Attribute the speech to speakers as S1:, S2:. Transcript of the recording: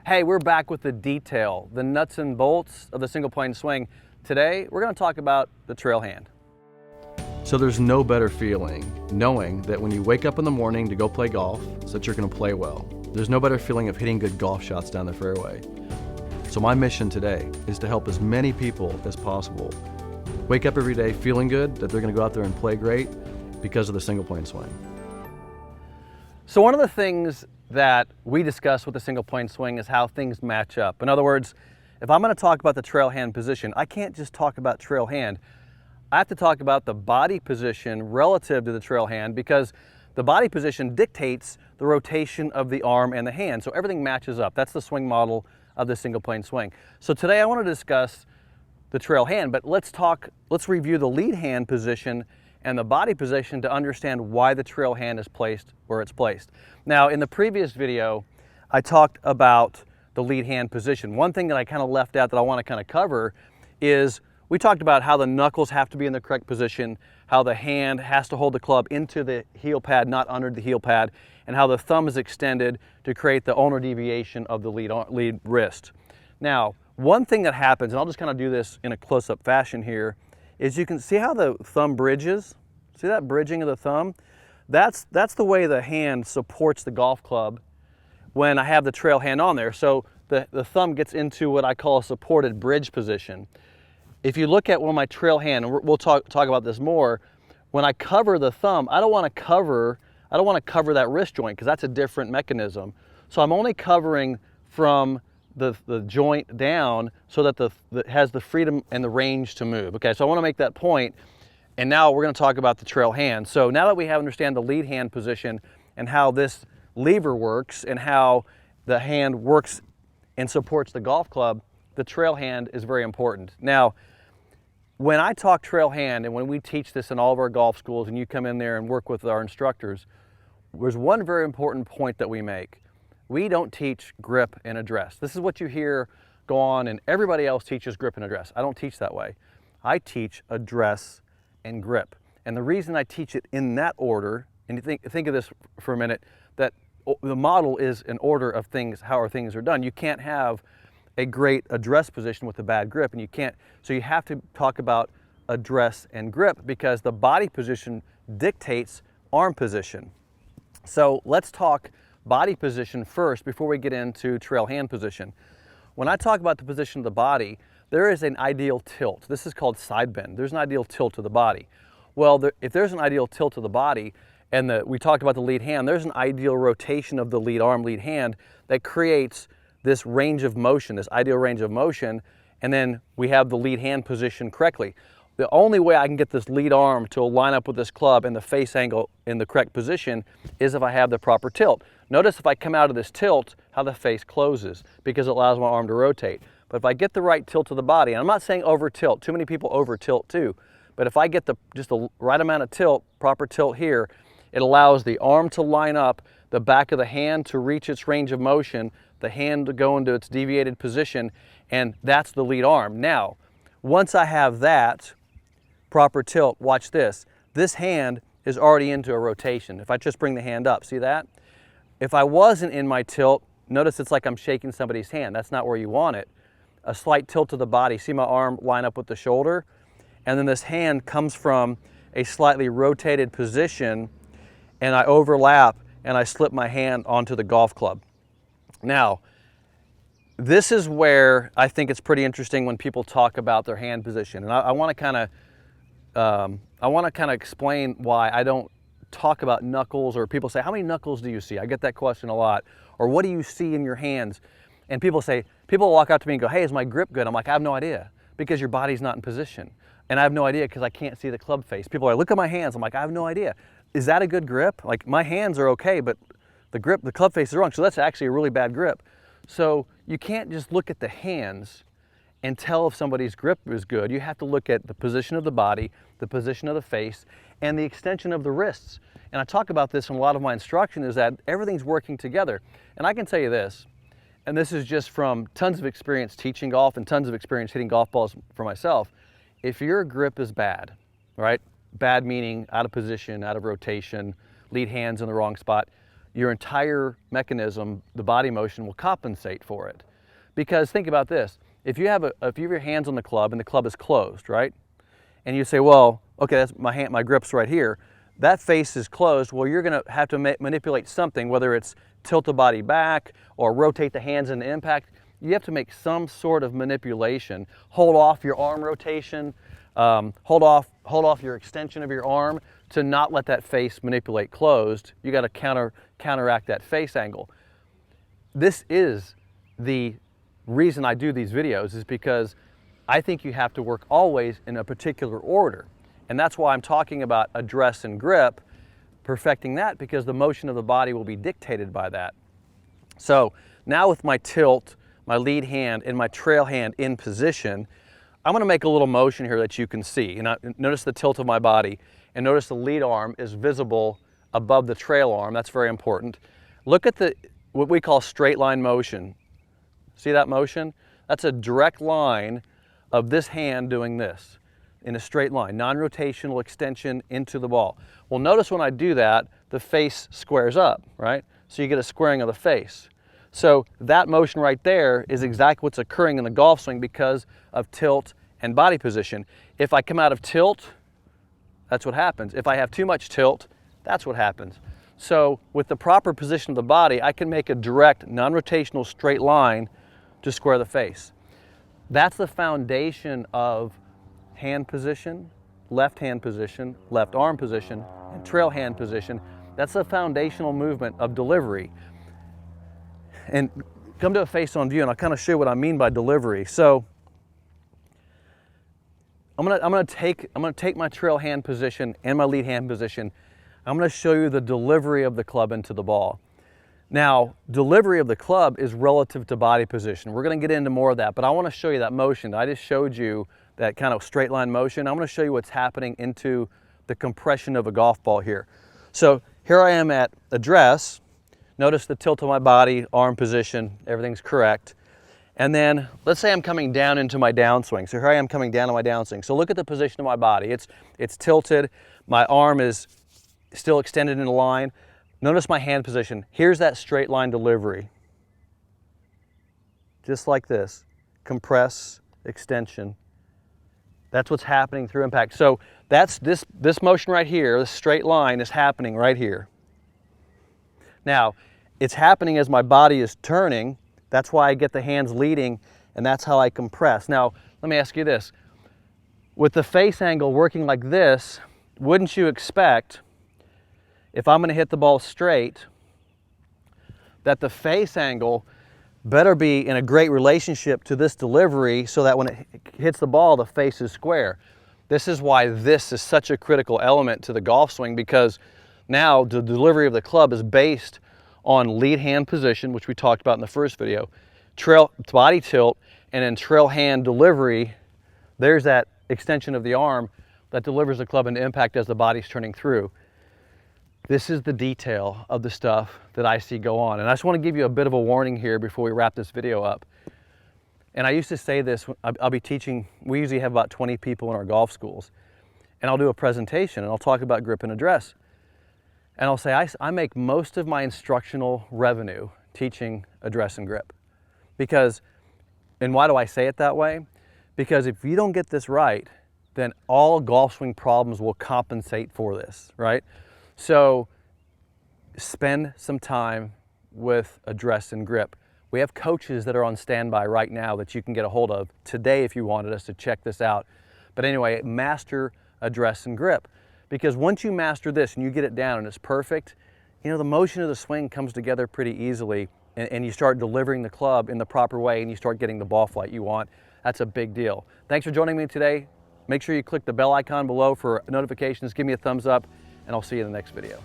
S1: Hey, we're back with the detail, the nuts and bolts of the single plane swing. Today, we're going to talk about the trail hand. So there's no better feeling knowing that when you wake up in the morning to go play golf, so that you're going to play well. There's no better feeling of hitting good golf shots down the fairway. So my mission today is to help as many people as possible wake up every day feeling good that they're going to go out there and play great because of the single plane swing. So one of the things that we discuss with the single plane swing is how things match up. In other words, if I'm going to talk about the trail hand position, I can't just talk about trail hand. I have to talk about the body position relative to the trail hand, because the body position dictates the rotation of the arm and the hand. So everything matches up. That's the swing model of the single plane swing. So today I want to discuss the trail hand, but let's review the lead hand position and the body position to understand why the trail hand is placed where it's placed. Now, in the previous video, I talked about the lead hand position. One thing that I kind of left out that I want to kind of cover is we talked about how the knuckles have to be in the correct position, how the hand has to hold the club into the heel pad, not under the heel pad, and how the thumb is extended to create the ulnar deviation of the lead wrist. Now, one thing that happens, and I'll just kind of do this in a close-up fashion here, is you can see how the thumb bridges. See that bridging of the thumb? That's the way the hand supports the golf club when I have the trail hand on there. So the thumb gets into what I call a supported bridge position. If you look at my trail hand, and we'll talk about this more, when I cover the thumb, I don't want to cover that wrist joint, because that's a different mechanism. So I'm only covering from the joint down so that it has the freedom and the range to move. Okay, so I want to make that point, and now we're going to talk about the trail hand. So now that we understand the lead hand position and how this lever works and how the hand works and supports the golf club, the trail hand is very important. Now, when I talk trail hand, and when we teach this in all of our golf schools and you come in there and work with our instructors, there's one very important point that we make. We don't teach grip and address. This is what you hear go on, and everybody else teaches grip and address. I don't teach that way. I teach address and grip. And the reason I teach it in that order, and you think of this for a minute, that the model is an order of things, how things are done. You can't have a great address position with a bad grip, and so you have to talk about address and grip, because the body position dictates arm position. So let's talk body position first before we get into trail hand position. When I talk about the position of the body, there is an ideal tilt. This is called side bend. There's an ideal tilt to the body. Well, if there's an ideal tilt to the body, and we talked about the lead hand, there's an ideal rotation of the lead arm, lead hand, that creates this range of motion, this ideal range of motion, and then we have the lead hand position correctly. The only way I can get this lead arm to line up with this club and the face angle in the correct position is if I have the proper tilt. Notice if I come out of this tilt, how the face closes, because it allows my arm to rotate. But if I get the right tilt to the body, and I'm not saying over tilt, too many people over tilt too, but if I get just the right amount of tilt, proper tilt here, it allows the arm to line up, the back of the hand to reach its range of motion, the hand to go into its deviated position, and that's the lead arm. Now, once I have that proper tilt, watch this. This hand is already into a rotation. If I just bring the hand up, see that? If I wasn't in my tilt, notice it's like I'm shaking somebody's hand. That's not where you want it. A slight tilt to the body. See my arm line up with the shoulder? And then this hand comes from a slightly rotated position, and I overlap and I slip my hand onto the golf club. Now, this is where I think it's pretty interesting when people talk about their hand position. And I want to kind of explain why I don't talk about knuckles, or people say, how many knuckles do you see? I get that question a lot. Or what do you see in your hands? And people walk out to me and go, hey, is my grip good? I'm like, I have no idea, because your body's not in position. And I have no idea because I can't see the club face. People are like, look at my hands. I'm like, I have no idea. Is that a good grip? Like, my hands are okay, but the club face is wrong. So that's actually a really bad grip. So you can't just look at the hands and tell if somebody's grip is good. You have to look at the position of the body, the position of the face, and the extension of the wrists. And I talk about this in a lot of my instruction, is that everything's working together. And I can tell you this, and this is just from tons of experience teaching golf and tons of experience hitting golf balls for myself. If your grip is bad, right? Bad meaning out of position, out of rotation, lead hands in the wrong spot, your entire mechanism, the body motion, will compensate for it. Because think about this, if you have your hands on the club and the club is closed, right? And you say, well, okay, that's my grip's right here. That face is closed. Well, you're gonna have to manipulate something, whether it's tilt the body back or rotate the hands into impact. You have to make some sort of manipulation. Hold off your arm rotation, hold off your extension of your arm to not let that face manipulate closed. You gotta counteract that face angle. This is the reason I do these videos, is because I think you have to work always in a particular order. And that's why I'm talking about address and grip, perfecting that, because the motion of the body will be dictated by that. So now with my tilt, my lead hand, and my trail hand in position, I'm gonna make a little motion here that you can see. And notice the tilt of my body, and notice the lead arm is visible above the trail arm. That's very important. Look at what we call straight line motion. See that motion? That's a direct line of this hand doing this in a straight line, non-rotational extension into the ball. Well, notice when I do that, the face squares up, right? So you get a squaring of the face. So that motion right there is exactly what's occurring in the golf swing because of tilt and body position. If I come out of tilt, that's what happens. If I have too much tilt, that's what happens. So with the proper position of the body, I can make a direct, non-rotational straight line to square the face. That's the foundation of hand position, left arm position, and trail hand position. That's the foundational movement of delivery. And come to a face-on view, and I'll kind of show you what I mean by delivery. So I'm gonna take my trail hand position and my lead hand position. I'm gonna show you the delivery of the club into the ball. Now, delivery of the club is relative to body position. We're gonna get into more of that, but I wanna show you that motion. I just showed you that kind of straight line motion. I'm gonna show you what's happening into the compression of a golf ball here. So here I am at address. Notice the tilt of my body, arm position, everything's correct. And then let's say I'm coming down into my downswing. So here I am coming down to my downswing. So look at the position of my body. It's tilted. My arm is still extended in a line. Notice my hand position. Here's that straight line delivery. Just like this. Compress, extension. That's what's happening through impact. So that's this motion right here, this straight line is happening right here. Now, it's happening as my body is turning. That's why I get the hands leading, and that's how I compress. Now, let me ask you this. With the face angle working like this, wouldn't you expect, if I'm gonna hit the ball straight, that the face angle better be in a great relationship to this delivery so that when it hits the ball, the face is square. This is why this is such a critical element to the golf swing, because now the delivery of the club is based on lead hand position, which we talked about in the first video, trail body tilt, and then trail hand delivery. There's that extension of the arm that delivers the club into impact as the body's turning through. This is the detail of the stuff that I see go on. And I just want to give you a bit of a warning here before we wrap this video up. And I used to say this, I'll be teaching, we usually have about 20 people in our golf schools. And I'll do a presentation and I'll talk about grip and address. And I'll say, I make most of my instructional revenue teaching address and grip. Because, and why do I say it that way? Because if you don't get this right, then all golf swing problems will compensate for this, right? So spend some time with address and grip. We have coaches that are on standby right now that you can get a hold of today if you wanted us to check this out. But anyway, master address and grip. Because once you master this and you get it down and it's perfect, you know, the motion of the swing comes together pretty easily, and you start delivering the club in the proper way and you start getting the ball flight you want. That's a big deal. Thanks for joining me today. Make sure you click the bell icon below for notifications. Give me a thumbs up, and I'll see you in the next video.